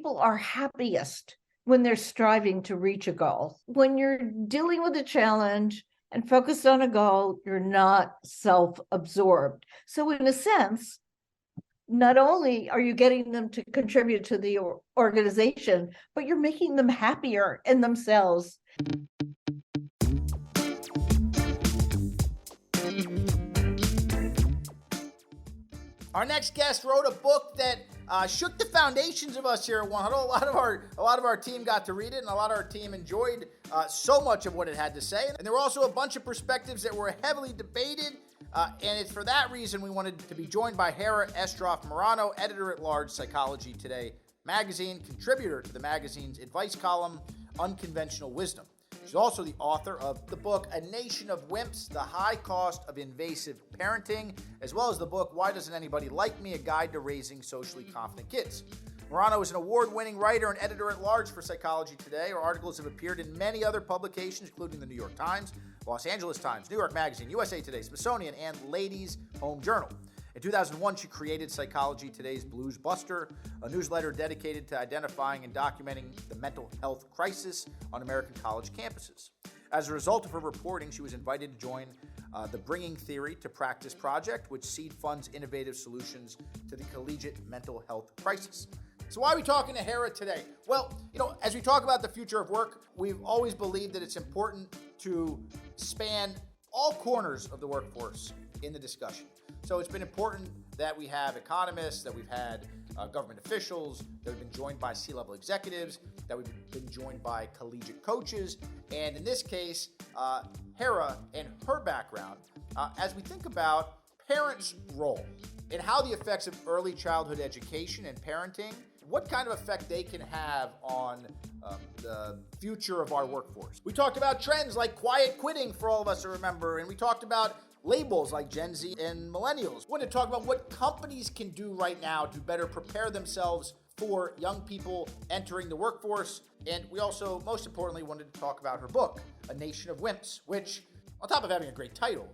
people are happiest when they're striving to reach a goal. When you're dealing with a challenge and focused on a goal, you're not self-absorbed. So in a sense, not only are you getting them to contribute to the organization, but you're making them happier in themselves. Our next guest wrote a book that shook the foundations of us here at One Huddle. A lot of our team got to read it, and a lot of our team enjoyed so much of what it had to say. And there were also a bunch of perspectives that were heavily debated. And it's for that reason we wanted to be joined by Hara Estroff Marano, editor-at-large, Psychology Today magazine, contributor to the magazine's advice column, Unconventional Wisdom. She's also the author of the book, A Nation of Wimps, The High Cost of Invasive Parenting, as well as the book, Why Doesn't Anybody Like Me? A Guide to Raising Socially Confident Kids. Marano is an award-winning writer and editor-at-large for Psychology Today. Her articles have appeared in many other publications, including the New York Times, Los Angeles Times, New York Magazine, USA Today, Smithsonian, and Ladies' Home Journal. In 2001, she created Psychology Today's Blues Buster, a newsletter dedicated to identifying and documenting the mental health crisis on American college campuses. As a result of her reporting, she was invited to join the Bringing Theory to Practice project, which seed funds innovative solutions to the collegiate mental health crisis. So why are we talking to Hara today? Well, as we talk about the future of work, we've always believed that it's important to span all corners of the workforce in the discussion. So it's been important that we have economists, that we've had government officials, that we've been joined by C-level executives, that we've been joined by collegiate coaches, and in this case, Hara and her background, as we think about parents' role and how the effects of early childhood education and parenting, what kind of effect they can have on the future of our workforce. We talked about trends like quiet quitting for all of us to remember, and we talked about labels like Gen Z and millennials. We want to talk about what companies can do right now to better prepare themselves for young people entering the workforce. And we also, most importantly, wanted to talk about her book, A Nation of Wimps, which, on top of having a great title,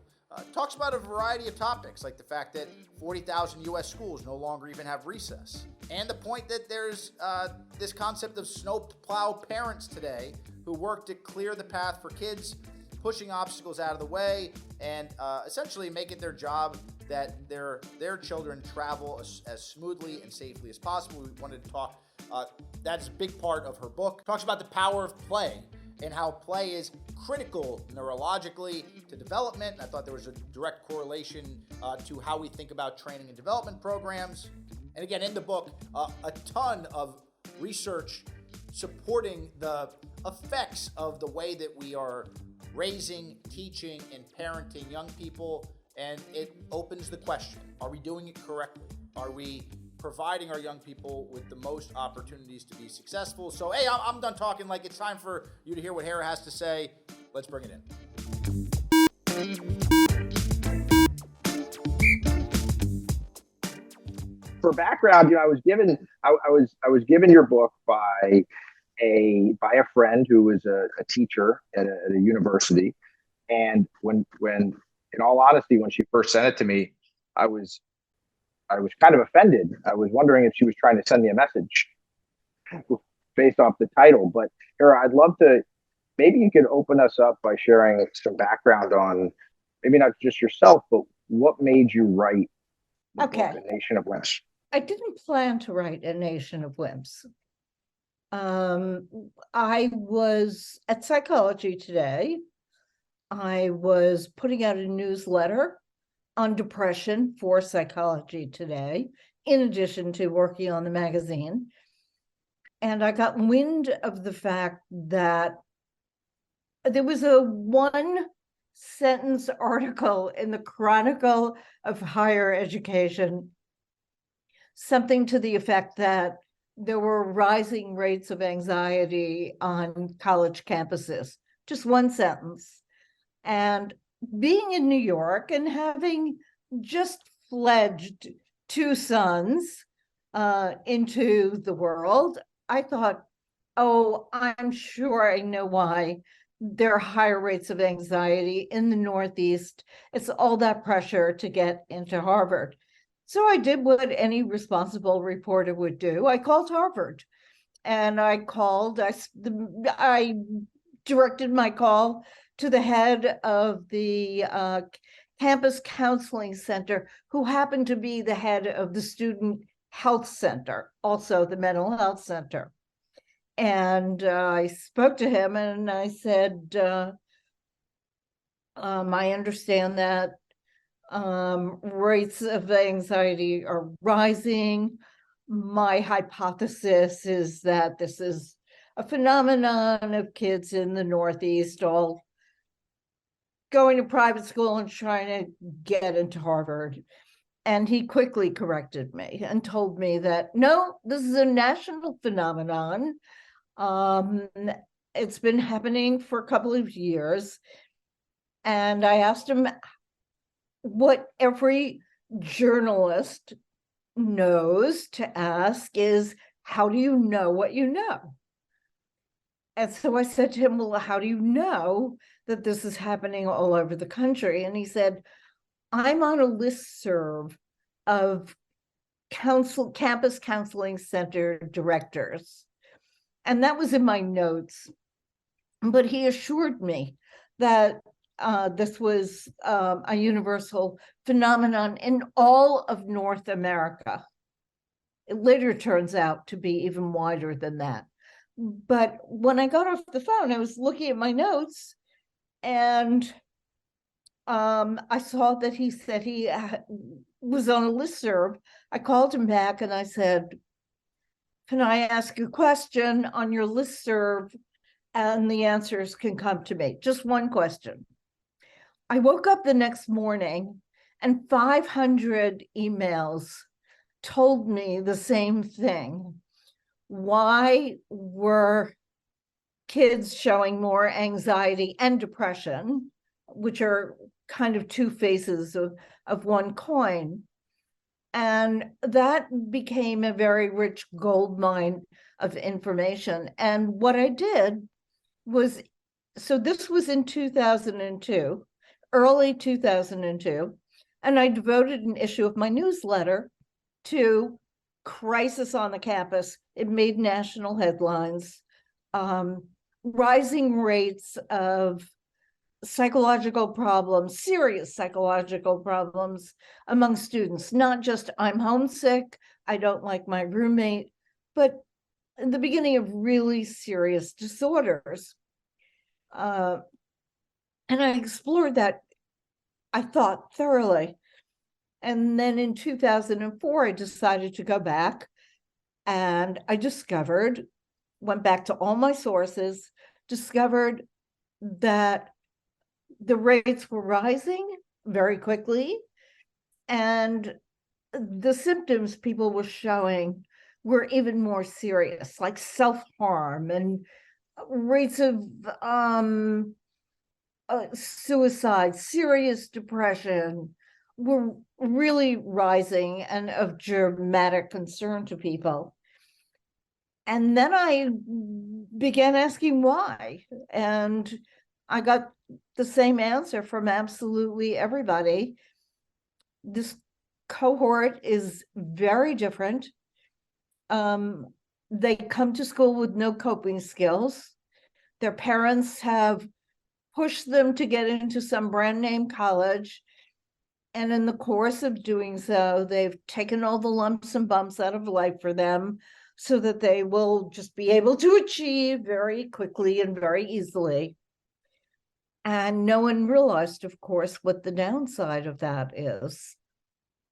talks about a variety of topics, like the fact that 40,000 U.S. schools no longer even have recess, and the point that there's this concept of snowplow parents today who work to clear the path for kids, pushing obstacles out of the way, and essentially make it their job that their children travel as smoothly and safely as possible. We wanted to talk, that's a big part of her book. Talks about the power of play and how play is critical neurologically to development. I thought there was a direct correlation to how we think about training and development programs. And again, in the book, a ton of research supporting the effects of the way that we are raising, teaching, and parenting young people. And it opens the question, are we doing it correctly? Are we providing our young people with the most opportunities to be successful? So, hey, I'm done talking. Like, it's time for you to hear what Hara has to say. Let's bring it in. For background, I was given your book by a friend who was a teacher at a university, and when in all honesty, when she first sent it to me, I was kind of offended. I was wondering if she was trying to send me a message based off the title. But Hara, I'd love to, maybe you could open us up by sharing some background on maybe not just yourself, but what made you write the book, A Nation of Wimps? I didn't plan to write A Nation of Wimps. I was at Psychology Today. I was putting out a newsletter on depression for Psychology Today, in addition to working on the magazine. And I got wind of the fact that there was a one-sentence article in the Chronicle of Higher Education, something to the effect that there were rising rates of anxiety on college campuses. Just one sentence. And being in New York and having just fledged two sons into the world, I thought, oh, I'm sure I know why there are higher rates of anxiety in the Northeast. It's all that pressure to get into Harvard. So I did what any responsible reporter would do. I called Harvard and I called. I directed my call to the head of the campus counseling center, who happened to be the head of the student health center, also the mental health center. And I spoke to him and I said, I understand that rates of anxiety are rising. My hypothesis is that this is a phenomenon of kids in the Northeast all going to private school and trying to get into Harvard. And he quickly corrected me and told me that, no, this is a national phenomenon. It's been happening for a couple of years. And I asked him what every journalist knows to ask is, how do you know what you know? And so I said to him, well, how do you know that this is happening all over the country? And he said, I'm on a listserv of campus counseling center directors. And that was in my notes. But he assured me that this was a universal phenomenon in all of North America. It later turns out to be even wider than that. But when I got off the phone, I was looking at my notes, and I saw that he said he was on a listserv. I called him back and I said, can I ask you a question on your listserv? And the answers can come to me. Just one question. I woke up the next morning and 500 emails told me the same thing. Why were kids showing more anxiety and depression, which are kind of two faces of one coin? And that became a very rich gold mine of information. And what I did was, so this was in 2002, early 2002, and I devoted an issue of my newsletter to crisis on the campus. It made national headlines. Rising rates of psychological problems, serious psychological problems among students, not just I'm homesick, I don't like my roommate, but in the beginning of really serious disorders. And I explored that, I thought, thoroughly. And then in 2004, I decided to go back, and I went back to all my sources, discovered that the rates were rising very quickly, and the symptoms people were showing were even more serious, like self-harm, and rates of suicide, serious depression were really rising and of dramatic concern to people. And then I began asking why, and I got the same answer from absolutely everybody. This cohort is very different. They come to school with no coping skills. Their parents have pushed them to get into some brand name college. And in the course of doing so, they've taken all the lumps and bumps out of life for them so that they will just be able to achieve very quickly and very easily. And no one realized, of course, what the downside of that is.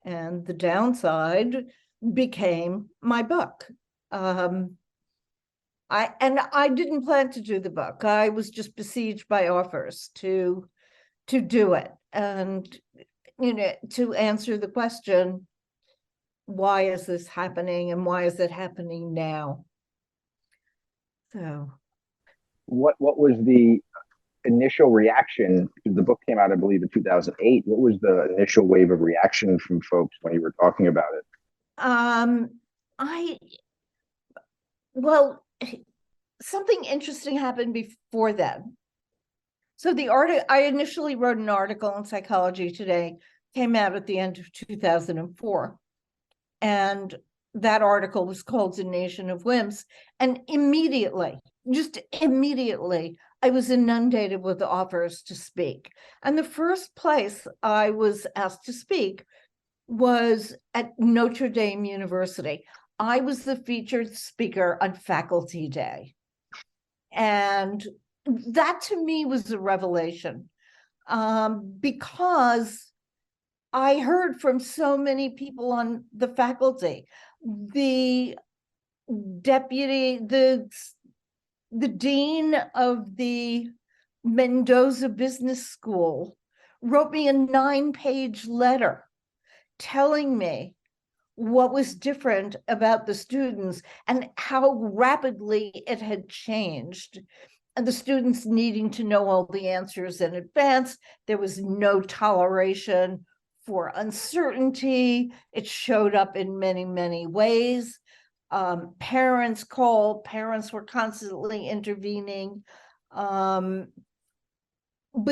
And the downside became my book. I didn't plan to do the book. I was just besieged by offers to do it, and to answer the question, why is this happening and why is it happening now? So, what was the initial reaction? The book came out, I believe, in 2008. What was the initial wave of reaction from folks when you were talking about it? Well, something interesting happened before then. So I initially wrote an article in Psychology Today, came out at the end of 2004. And that article was called The Nation of Wimps. And immediately, just immediately, I was inundated with offers to speak. And the first place I was asked to speak was at Notre Dame University. I was the featured speaker on Faculty Day. And that to me was a revelation, because I heard from so many people on the faculty. The deputy, the dean of the Mendoza Business School wrote me a 9-page letter telling me what was different about the students and how rapidly it had changed. And the students needing to know all the answers in advance. There was no toleration for uncertainty. It showed up in many, many ways. Parents were constantly intervening. But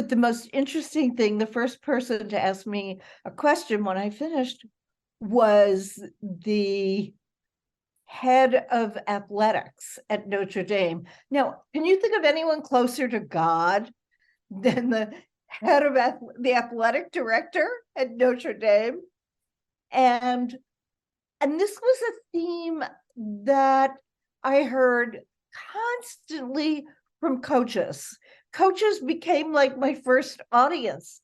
the most interesting thing, the first person to ask me a question when I finished was the head of athletics at Notre Dame. Now, can you think of anyone closer to God than the head of the athletic director at Notre Dame? And this was a theme that I heard constantly from coaches. Coaches became like my first audience,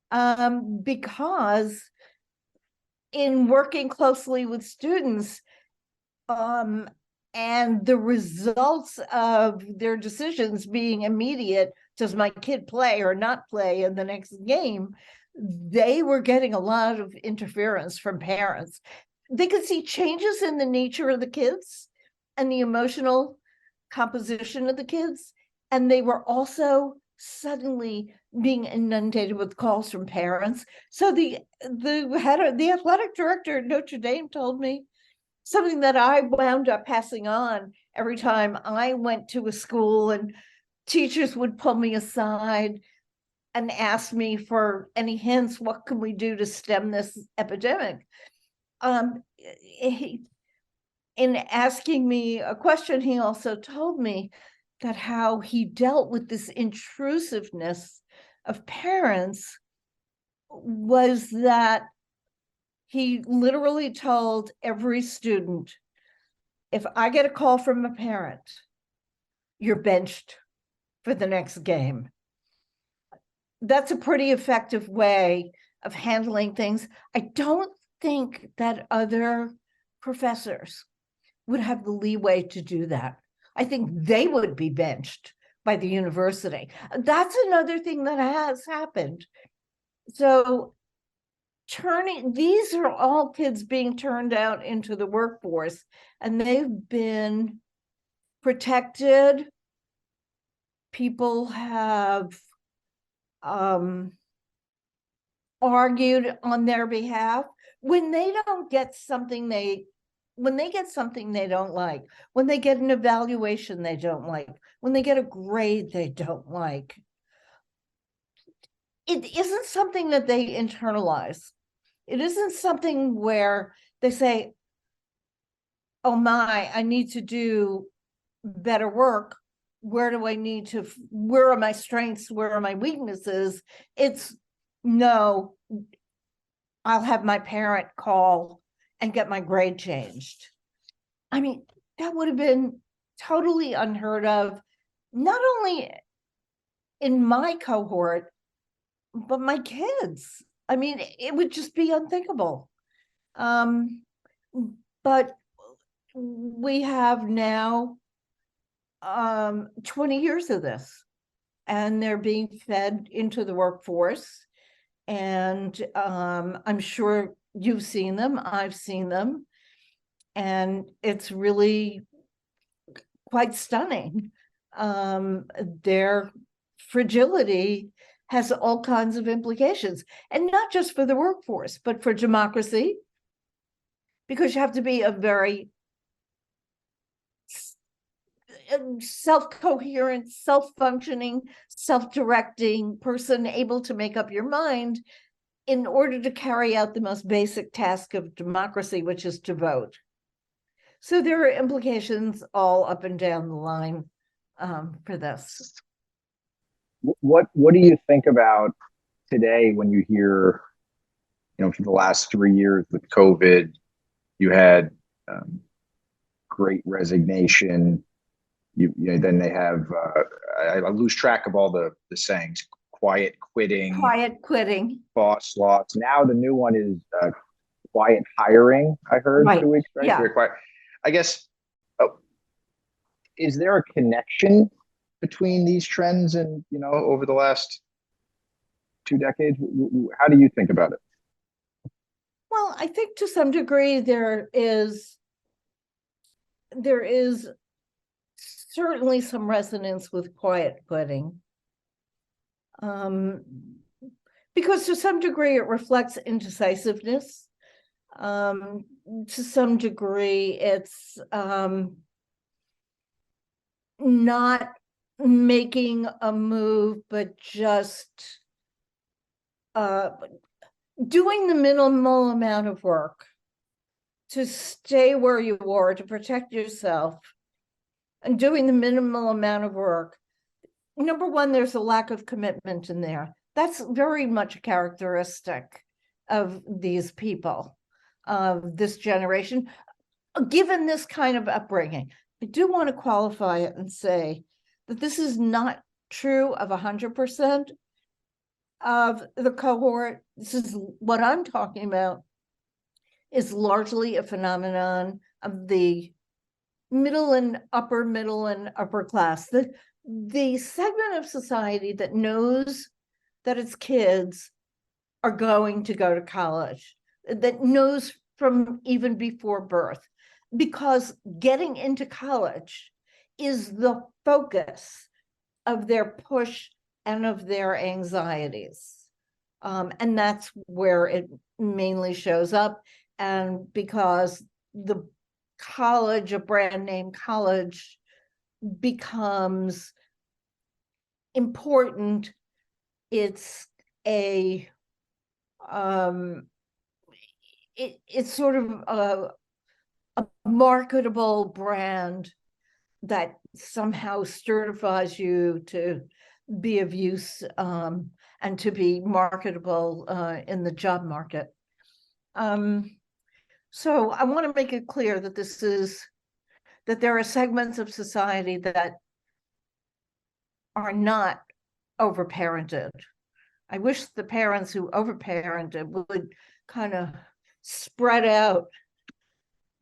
because in working closely with students, and the results of their decisions being immediate, does my kid play or not play in the next game, they were getting a lot of interference from parents. They could see changes in the nature of the kids and the emotional composition of the kids, and they were also suddenly being inundated with calls from parents. So the head of the athletic director at Notre Dame told me something that I wound up passing on every time I went to a school, and teachers would pull me aside and ask me for any hints. What can we do to stem this epidemic? In asking me a question, he also told me that how he dealt with this intrusiveness of parents was that he literally told every student, if I get a call from a parent, you're benched for the next game. That's a pretty effective way of handling things. I don't think that other professors would have the leeway to do that. I think they would be benched by the university. That's another thing that has happened. So these are all kids being turned out into the workforce, and they've been protected. People have argued on their behalf. When they get something they don't like, when they get an evaluation they don't like, when they get a grade they don't like, it isn't something that they internalize. It isn't something where they say, oh my, I need to do better work. Where are my strengths? Where are my weaknesses? It's no, I'll have my parent call and get my grade changed. I mean, that would have been totally unheard of, not only in my cohort, but my kids. I mean, it would just be unthinkable. But we have now 20 years of this, and they're being fed into the workforce. And I'm sure you've seen them, I've seen them, and it's really quite stunning. Their fragility has all kinds of implications, and not just for the workforce, but for democracy, because you have to be a very self-coherent, self-functioning, self-directing person, able to make up your mind in order to carry out the most basic task of democracy, which is to vote. So there are implications all up and down the line for this. What do you think about today when you hear, for the last 3 years with COVID, you had great resignation. Then they have, I lose track of all the sayings, quiet quitting, boss loss. Now the new one is quiet hiring, I heard Right. 2 weeks, right? Yeah. Very quiet. I guess, is there a connection between these trends and, over the last 2 decades? How do you think about it? Well, I think to some degree there is certainly some resonance with quiet quitting. Because to some degree it reflects indecisiveness. To some degree it's not making a move, but just doing the minimal amount of work to stay where you are, to protect yourself, and doing the minimal amount of work. Number one, there's a lack of commitment in there. That's very much a characteristic of these people, of this generation, given this kind of upbringing. I do want to qualify it and say that this is not true of 100% of the cohort. This is what I'm talking about is largely a phenomenon of the middle and upper class. The segment of society that knows that its kids are going to go to college, that knows from even before birth, because getting into college is the focus of their push and of their anxieties. And that's where it mainly shows up. And because the college, a brand name college, becomes important, it's a it's sort of a marketable brand that somehow certifies you to be of use and to be marketable in the job market. So I want to make it clear that that there are segments of society that are not overparented. I wish the parents who overparented would kind of spread out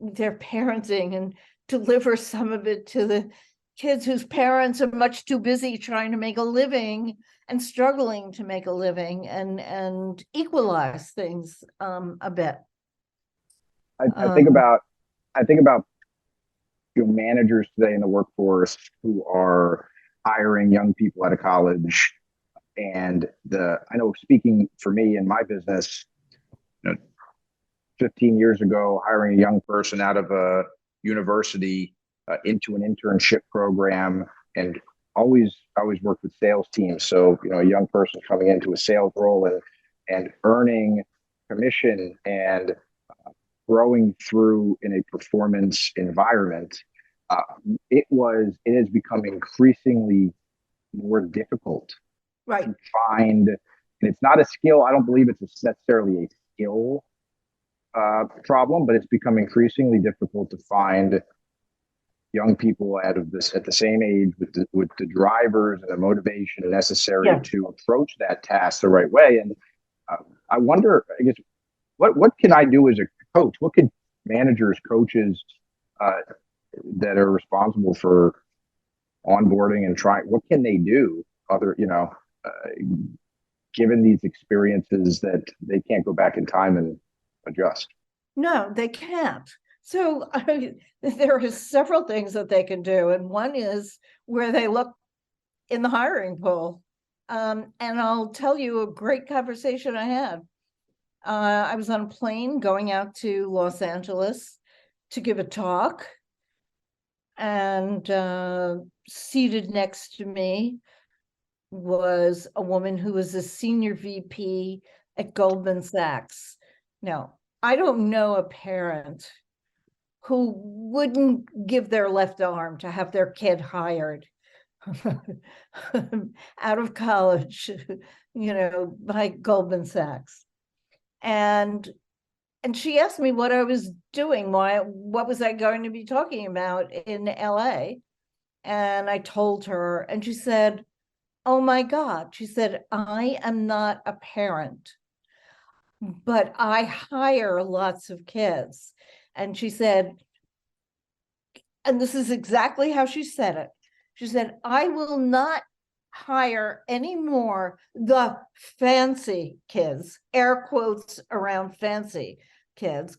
their parenting and deliver some of it to the kids whose parents are much too busy trying to make a living and struggling to make a living, and equalize things a bit. I think about managers today in the workforce who are hiring young people out of college. And I know, speaking for me in my business, 15 years ago, hiring a young person out of a university into an internship program, and always worked with sales teams. So, a young person coming into a sales role and earning commission and growing through in a performance environment, it has become increasingly more difficult to find. And it's not a skill. I don't believe it's necessarily a skill problem, but it's become increasingly difficult to find young people at the same age with the drivers and the motivation necessary to approach that task the right way. And I wonder, I guess, what can I do as a coach? What can managers, coaches that are responsible for onboarding and what can they do given these experiences that they can't go back in time and adjust? No, they can't. So there are several things that they can do. And one is where they look in the hiring pool. And I'll tell you a great conversation I had. I was on a plane going out to Los Angeles to give a talk. And seated next to me was a woman who was a senior VP at Goldman Sachs. Now, I don't know a parent who wouldn't give their left arm to have their kid hired out of college, by Goldman Sachs. And she asked me what I was doing, what was I going to be talking about in LA? And I told her, and she said, oh my God, she said, I am not a parent, but I hire lots of kids. And she said, and this is exactly how she said it. She said, I will not hire any more the fancy kids, air quotes around fancy kids,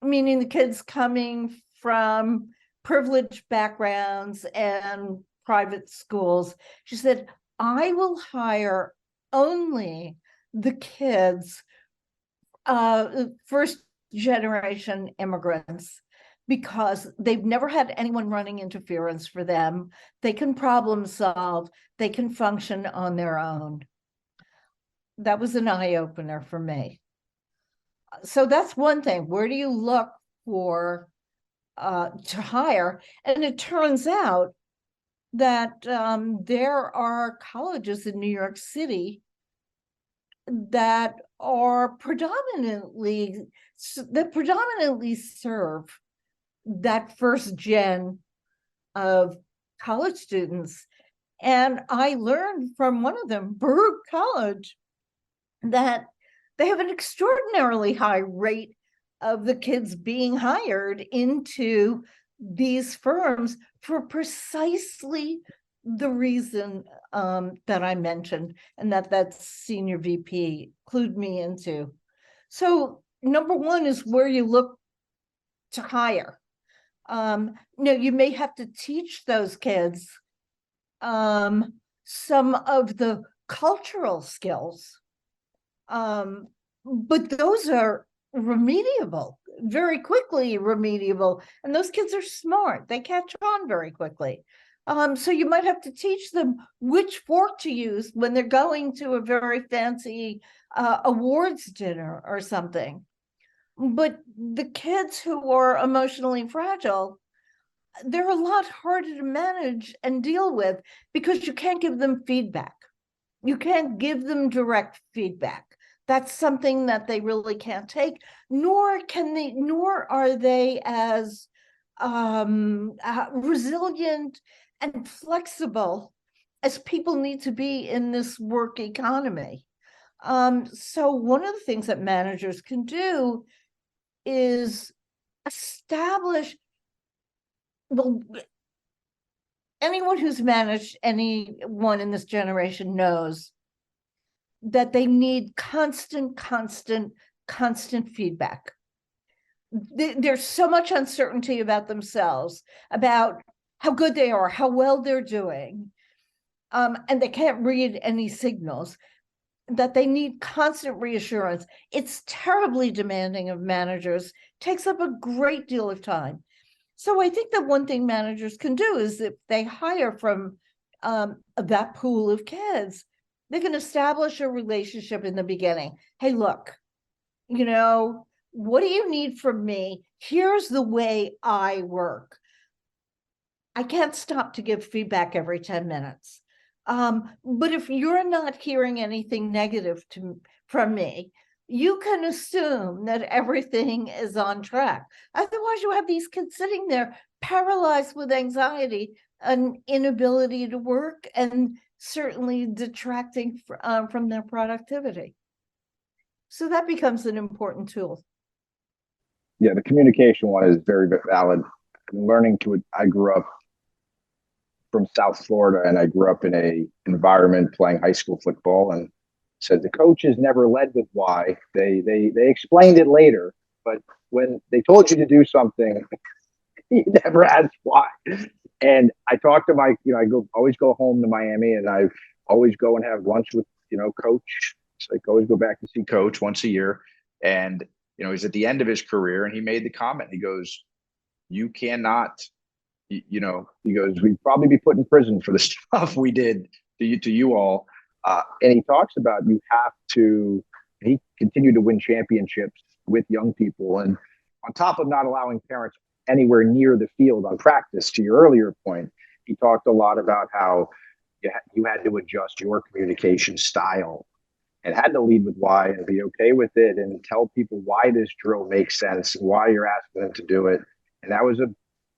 meaning the kids coming from privileged backgrounds and private schools. She said, I will hire only the kids, first generation immigrants, because they've never had anyone running interference for them. They can problem solve, they can function on their own. That was an eye opener for me. So that's one thing. Where do you look for to hire? And it turns out that there are colleges in New York City that predominantly serve that first gen of college students. And I learned from one of them, Baruch College, that they have an extraordinarily high rate of the kids being hired into these firms for precisely the reason that I mentioned, and that senior VP clued me into. So number one is where you look to hire. You may have to teach those kids some of the cultural skills, but those are very quickly remediable, and those kids are smart. They catch on very quickly. So you might have to teach them which fork to use when they're going to a very fancy awards dinner or something. But the kids who are emotionally fragile, they're a lot harder to manage and deal with because you can't give them feedback. You can't give them direct feedback. That's something that they really can't take, nor are they as resilient and flexible as people need to be in this work economy. So one of the things that managers can do is establish, well, anyone who's managed anyone in this generation knows that they need constant feedback. There's so much uncertainty about themselves, about how good they are, how well they're doing, and they can't read any signals, that they need constant reassurance. It's terribly demanding of managers, takes up a great deal of time. So I think that one thing managers can do is if they hire from that pool of kids, they can establish a relationship in the beginning. Hey, look, what do you need from me? Here's the way I work. I can't stop to give feedback every 10 minutes. But if you're not hearing anything negative from me, you can assume that everything is on track. Otherwise, you have these kids sitting there paralyzed with anxiety, an inability to work, and certainly detracting from their productivity. So that becomes an important tool. Yeah, the communication one is very valid. I grew up from South Florida, and I grew up in a environment playing high school football, and said the coaches never led with why. They explained it later, but when they told you to do something, you never asked why. And I talked to I always go home to Miami, and I always go and have lunch with Coach. So I always go back to see Coach once a year, and he's at the end of his career, and he made the comment. He goes, "You cannot." He goes, "We'd probably be put in prison for the stuff we did to you all." And he talks about he continued to win championships with young people. And on top of not allowing parents anywhere near the field on practice. To your earlier point, he talked a lot about how you had to adjust your communication style and had to lead with why and be okay with it and tell people why this drill makes sense and why you're asking them to do it. And that was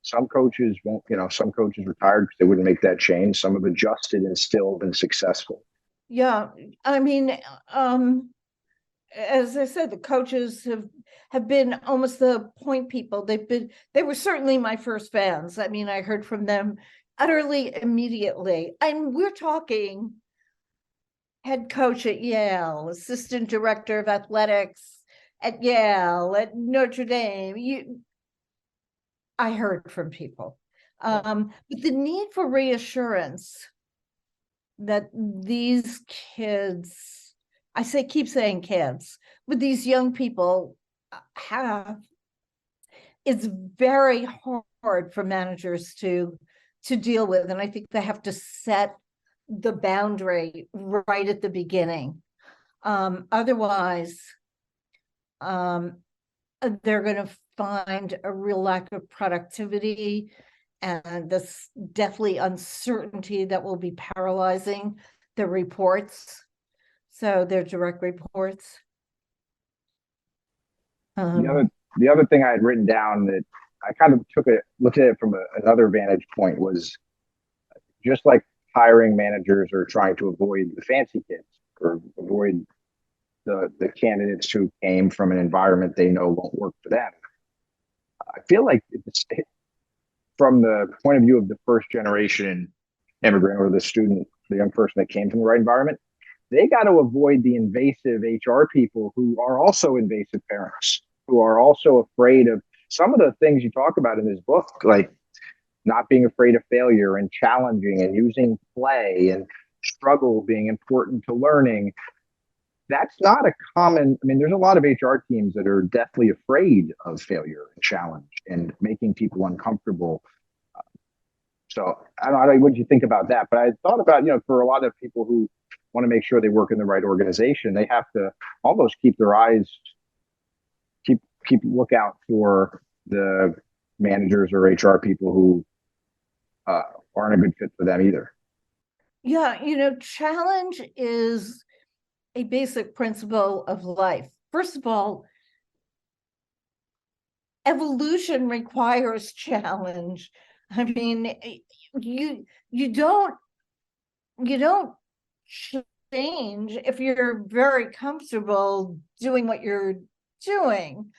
some coaches won't, some coaches retired because they wouldn't make that change. Some have adjusted and still been successful. Yeah, I mean, as I said, the coaches have been almost the point people. They were certainly my first fans. I mean, I heard from them utterly immediately. And we're talking head coach at Yale, assistant director of athletics at Yale, at Notre Dame. I heard from people. But the need for reassurance that these kids, keep saying kids, but these young people have, it's very hard for managers to deal with. And I think they have to set the boundary right at the beginning. Otherwise, they're going to find a real lack of productivity and this deathly uncertainty that will be paralyzing the reports. So their direct reports. The other thing I had written down that I kind of looked at it from another vantage point was just like hiring managers are trying to avoid the fancy kids or avoid the candidates who came from an environment they know won't work for them. I feel like from the point of view of the first generation immigrant or the student, the young person that came from the right environment, they got to avoid the invasive HR people who are also invasive parents, who are also afraid of some of the things you talk about in this book, like not being afraid of failure and challenging and using play and struggle being important to learning. That's not a common, there's a lot of HR teams that are deathly afraid of failure and challenge and making people uncomfortable. So I don't know what you think about that, but I thought about, for a lot of people who want to make sure they work in the right organization, they have to almost keep their eyes, keep lookout for the managers or HR people who aren't a good fit for them either. Yeah, challenge is a basic principle of life. First of all, evolution requires challenge. I mean, you don't change if you're very comfortable doing what you're doing.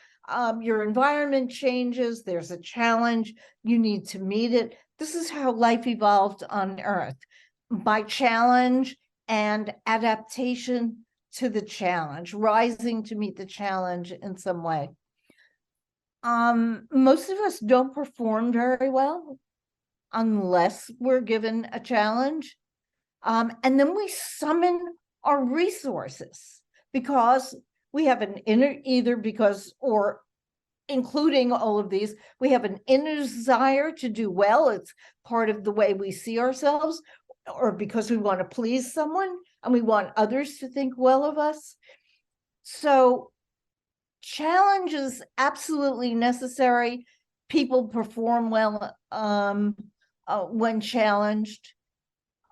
Your environment changes, there's a challenge, you need to meet it. This is how life evolved on Earth, by challenge and adaptation to the challenge, rising to meet the challenge in some way. Most of us don't perform very well unless we're given a challenge. And then we summon our resources because we have an inner, or including all of these, we have an inner desire to do well. It's part of the way we see ourselves, or because we want to please someone and we want others to think well of us. So challenge is absolutely necessary. People perform well when challenged.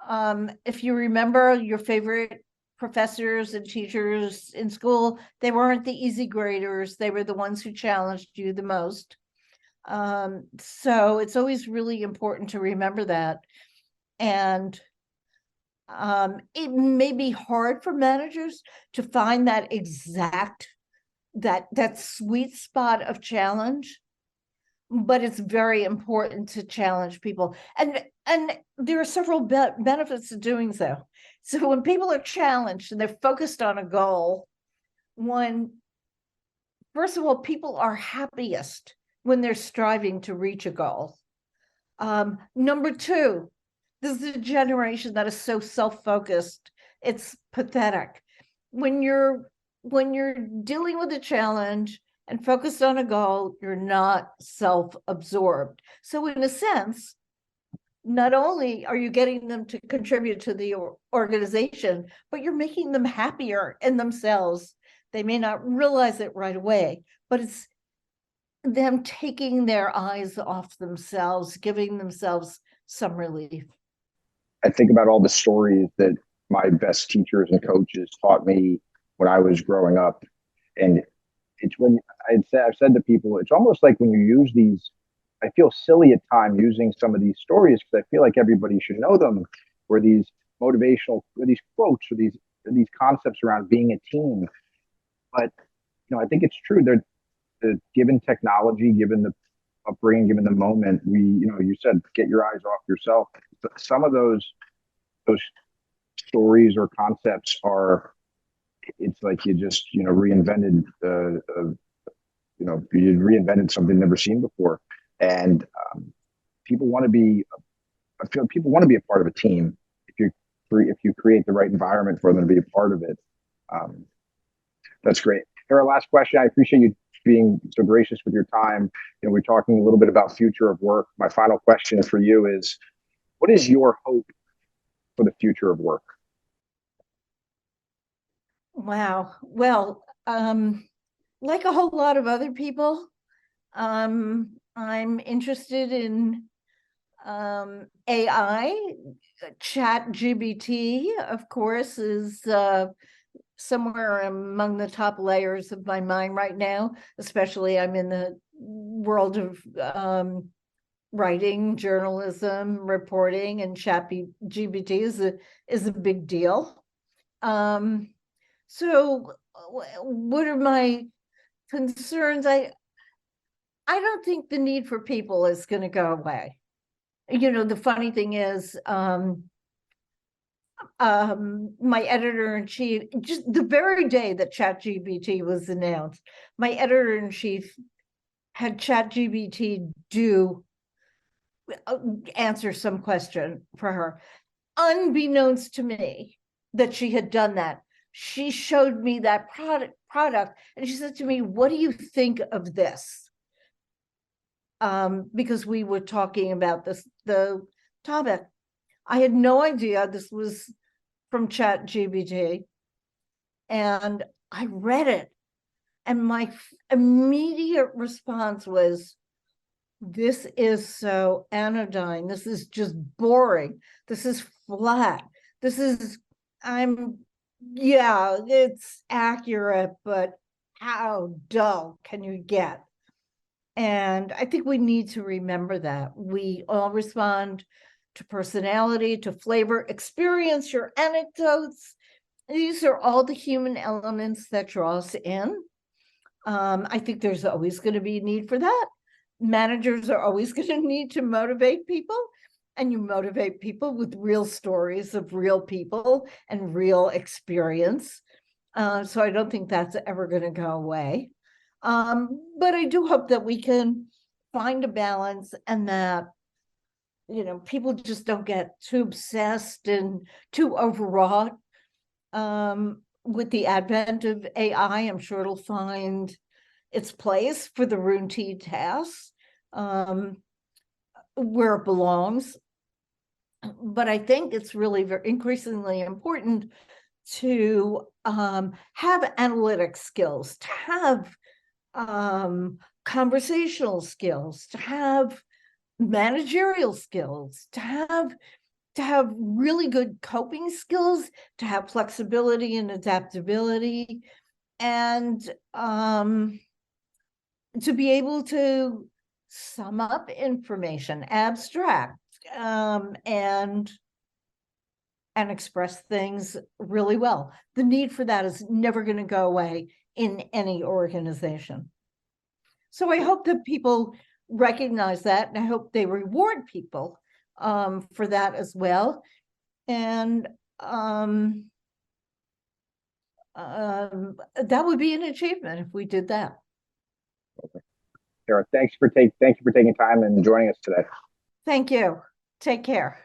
If you remember your favorite professors and teachers in school, they weren't the easy graders. They were the ones who challenged you the most. So it's always really important to remember that. And it may be hard for managers to find that exact, that sweet spot of challenge, but it's very important to challenge people. And there are several benefits to doing so. So when people are challenged and they're focused on a goal, first of all, people are happiest when they're striving to reach a goal. Number two, this is a generation that is so self-focused, it's pathetic. When you're dealing with a challenge and focused on a goal, you're not self-absorbed. So in a sense, not only are you getting them to contribute to the organization, but you're making them happier in themselves. They may not realize it right away, but them taking their eyes off themselves, giving themselves some relief. I think about all the stories that my best teachers and coaches taught me when I was growing up. And it's when I've said to people, it's almost like when you use these, I feel silly at times using some of these stories because I feel like everybody should know them, or these motivational, or these quotes, or these concepts around being a team. But I think it's true. Given technology, given the upbringing, given the moment, you said, get your eyes off yourself. Some of those stories or concepts are, it's like you just reinvented you reinvented something never seen before. And people want to be I feel people want to be a part of a team if you create the right environment for them to be a part of it. That's great. Our last question. I appreciate you being so gracious with your time. We're talking a little bit about future of work. My final question for you is, what is your hope for the future of work? Wow. Well, like a whole lot of other people, I'm interested in AI. ChatGPT, of course, is somewhere among the top layers of my mind right now. Especially, I'm in the world of writing, journalism, reporting, and ChatGPT is a big deal. So what are my concerns? I don't think the need for people is going to go away. The funny thing is, my editor-in-chief, just the very day that ChatGPT was announced, my editor-in-chief had ChatGPT answer some question for her. Unbeknownst to me that she had done that, she showed me that product and she said to me, "What do you think of this?" Because we were talking about the topic. I had no idea this was from ChatGPT, and I read it, and my immediate response was, "This is so anodyne. This is just boring. This is flat. It's accurate, but how dull can you get?" And I think we need to remember that. We all respond to personality, to flavor, experience, your anecdotes. These are all the human elements that draw us in. I think there's always going to be a need for that. Managers are always going to need to motivate people, and you motivate people with real stories of real people and real experience. So I don't think that's ever going to go away. But I do hope that we can find a balance, and that people just don't get too obsessed and too overwrought. With the advent of AI, I'm sure it'll find its place for the routine tasks where it belongs. But I think it's really very increasingly important to have analytic skills, to have conversational skills, to have managerial skills, to have really good coping skills, to have flexibility and adaptability, and to be able to sum up information, abstract, and express things really well. The need for that is never going to go away in any organization. So I hope that people recognize that, and I hope they reward people for that as well. And that would be an achievement if we did that. Hara, thank you for taking time and joining us today. Thank you. Take care.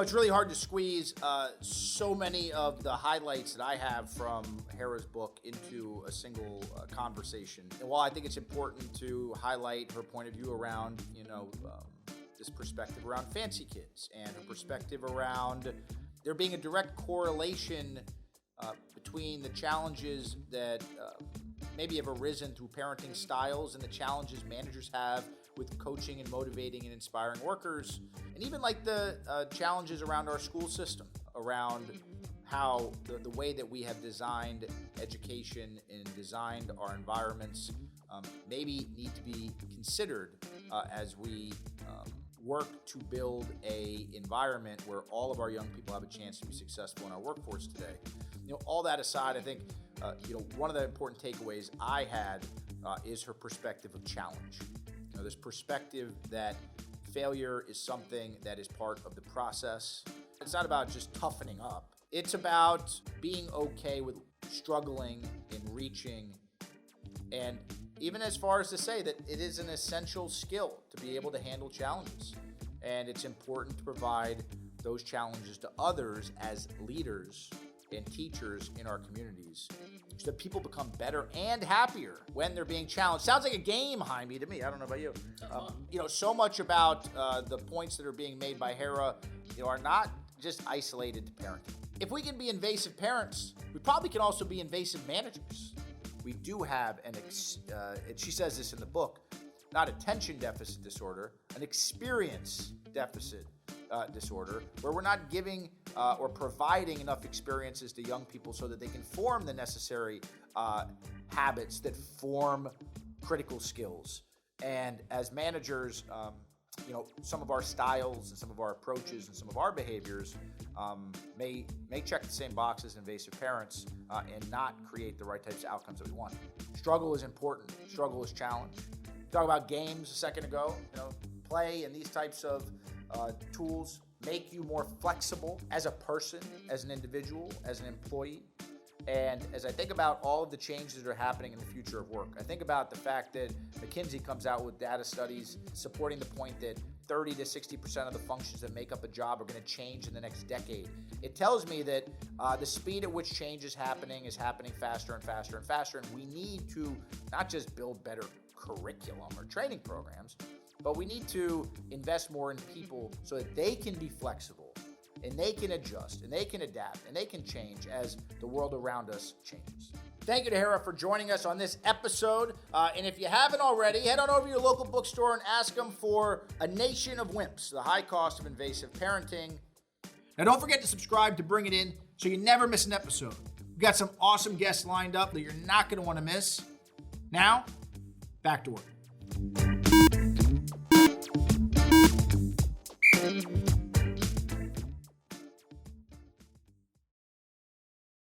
It's really hard to squeeze so many of the highlights that I have from Hara's book into a single conversation. And while I think it's important to highlight her point of view around, this perspective around fancy kids, and her perspective around there being a direct correlation between the challenges that maybe have arisen through parenting styles and the challenges managers have with coaching and motivating and inspiring workers, and even like the challenges around our school system, around how the way that we have designed education and designed our environments maybe need to be considered as we work to build a environment where all of our young people have a chance to be successful in our workforce today. All that aside, I think one of the important takeaways I had is her perspective of challenge. This perspective that failure is something that is part of the process. It's not about just toughening up. It's about being okay with struggling and reaching, and even as far as to say that it is an essential skill to be able to handle challenges. And it's important to provide those challenges to others as leaders and teachers in our communities so that people become better and happier when they're being challenged. Sounds like a game, Jaime, to me. I don't know about you. So much about the points that are being made by Hara, are not just isolated to parenting. If we can be invasive parents, we probably can also be invasive managers. We do have and she says this in the book, not attention deficit disorder, an experience deficit disorder, where we're not giving or providing enough experiences to young people so that they can form the necessary habits that form critical skills. And as managers, some of our styles and some of our approaches and some of our behaviors may check the same box as invasive parents and not create the right types of outcomes that we want. Struggle is important. Struggle is challenge. Talk about games a second ago. Play and these types of tools make you more flexible as a person, as an individual, as an employee. And as I think about all of the changes that are happening in the future of work, I think about the fact that McKinsey comes out with data studies supporting the point that 30 to 60% of the functions that make up a job are going to change in the next decade. It tells me that the speed at which change is happening faster and faster and faster. And we need to not just build better curriculum or training programs, but we need to invest more in people so that they can be flexible and they can adjust and they can adapt and they can change as the world around us changes. Thank you to Hara for joining us on this episode. And if you haven't already, head on over to your local bookstore and ask them for A Nation of Wimps, The High Cost of Invasive Parenting. Now, don't forget to subscribe to Bring It In so you never miss an episode. We've got some awesome guests lined up that you're not going to want to miss. Now, back to work.